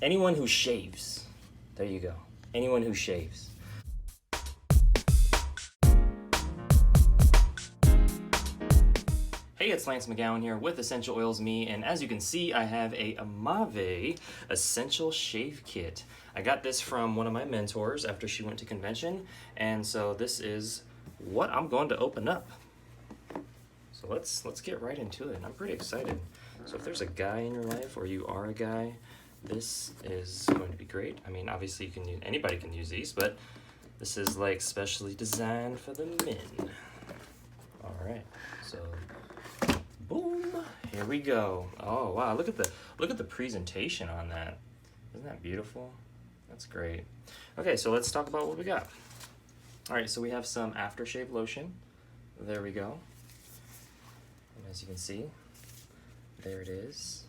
Anyone who shaves. There you go. Anyone who shaves. Hey, it's Lance McGowan here with Essential Oils Me, and as you can see, I have a Amavi Essential Shave Kit. I got this from one of my mentors after she went to convention, and so this is what I'm going to open up. So let's get right into it. I'm pretty excited. So if there's a guy in your life, or you are a guy, this is going to be great. I mean, obviously you can use, anybody can use these, but this is like specially designed for the men. All right, so boom, here we go. Oh wow, look at the presentation on that. Isn't that beautiful? That's great. Okay, so let's talk about what we got. All right, so we have some aftershave lotion. There we go. And as you can see, there it is.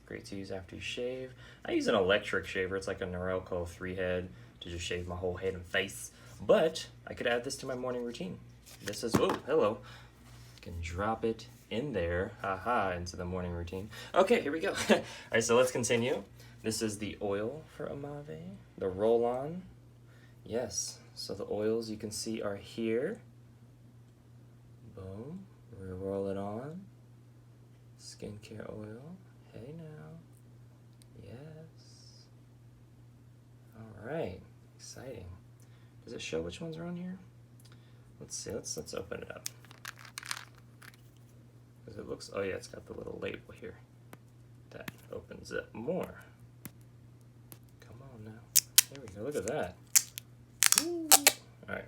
Great to use after you shave. I use an electric shaver. It's like a Norelco 3-head to just shave my whole head and face. But I could add this to my morning routine. This is, oh, hello. Can drop it in there, haha, into the morning routine. Okay, here we go. All right, so let's continue. This is the oil for Amavi, the roll-on. Yes, so the oils you can see are here. Boom, we roll it on. Skincare oil. Hey now. Yes. All right, exciting. Does it show which ones are on here? Let's see, let's open it up. Because it looks, oh yeah, it's got the little label here. That opens it more. Come on now. There we go, look at that. Woo. All right.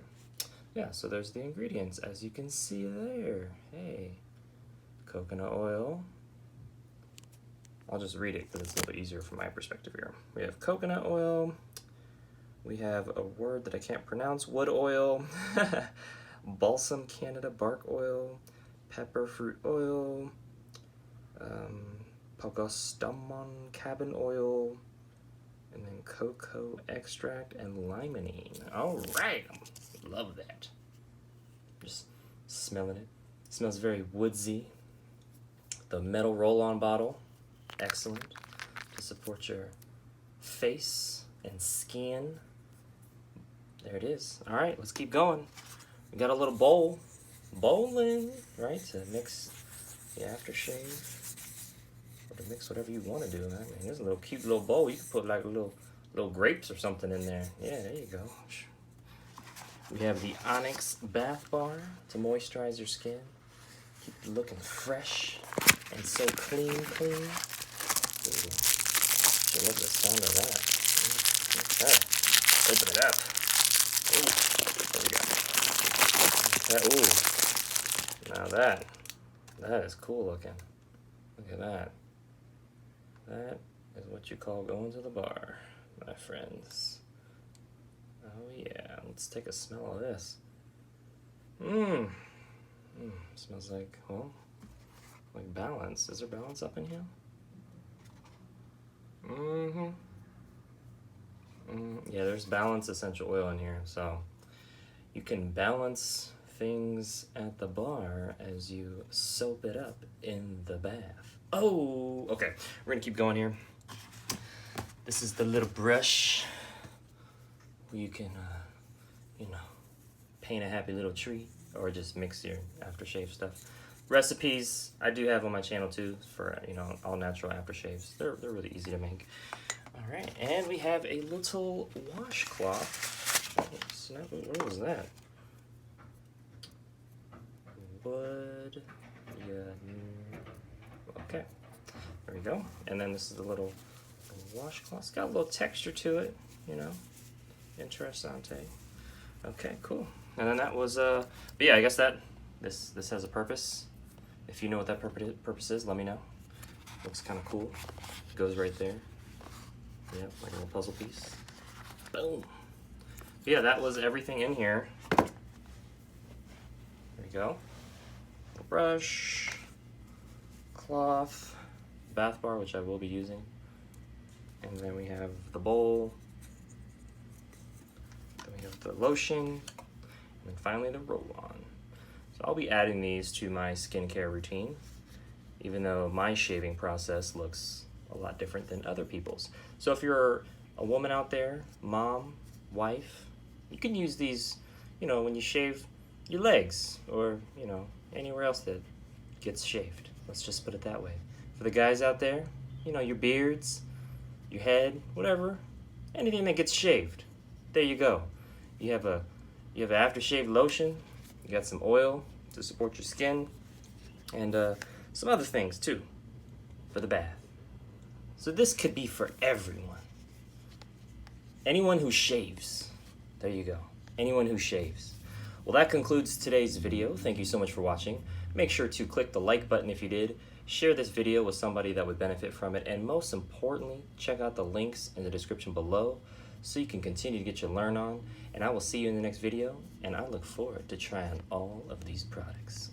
Yeah, so there's the ingredients, as you can see there. Hey, coconut oil. I'll just read it because it's a little bit easier from my perspective here. We have coconut oil. We have a word that I can't pronounce, wood oil. Balsam Canada bark oil. Pepper fruit oil. Pogostamon cabin oil. And then cocoa extract and limonene. All right, love that. Just smelling it. It smells very woodsy. The metal roll-on bottle. Excellent to support your face and skin. There it is. All right, let's keep going. We got a little bowl, bowling, right, to mix the aftershave, or to mix whatever you want to do. I mean, there's a little cute little bowl. You can put like little grapes or something in there. Yeah, there you go. We have the Onyx bath bar to moisturize your skin, keep it looking fresh and so clean. Ooh. So love the sound of that. Okay, open it up. Ooh, what do we got? Ooh, now that is cool looking. Look at that. That is what you call going to the bar, my friends. Oh yeah, let's take a smell of this. Smells like, well, like balance. Is there balance up in here? Yeah, there's balance essential oil in here, so you can balance things at the bar as you soap it up in the bath. Oh, okay, we're gonna keep going here. This is the little brush where you can, paint a happy little tree or just mix your aftershave stuff. Recipes I do have on my channel too for all natural aftershaves. They're really easy to make. All right, and we have a little washcloth. Oh, snap! What was that? Wood. Yeah. Okay. There we go. And then this is the little washcloth. It's got a little texture to it. Interessante. Okay, cool. And then that was but yeah, I guess that this has a purpose. If you know what that purpose is, let me know. Looks kind of cool. It goes right there. Yep, like a little puzzle piece. Boom. But yeah, that was everything in here. There we go. A brush, cloth, bath bar, which I will be using. And then we have the bowl. Then we have the lotion. And then finally the roll-on. So I'll be adding these to my skincare routine, even though my shaving process looks a lot different than other people's. So if you're a woman out there, mom, wife, you can use these, you know, when you shave your legs or, you know, anywhere else that gets shaved. Let's just put it that way. For the guys out there, you know, your beards, your head, whatever, anything that gets shaved. There you go. You have aftershave lotion, you got some oil to support your skin, and some other things too for the bath. So this could be for everyone. Anyone who shaves. There you go. Anyone who shaves. Well, that concludes today's video. Thank you so much for watching. Make sure to click the like button if you did. Share this video with somebody that would benefit from it. And most importantly, check out the links in the description below so you can continue to get your learn on. And I will see you in the next video. And I look forward to trying all of these products.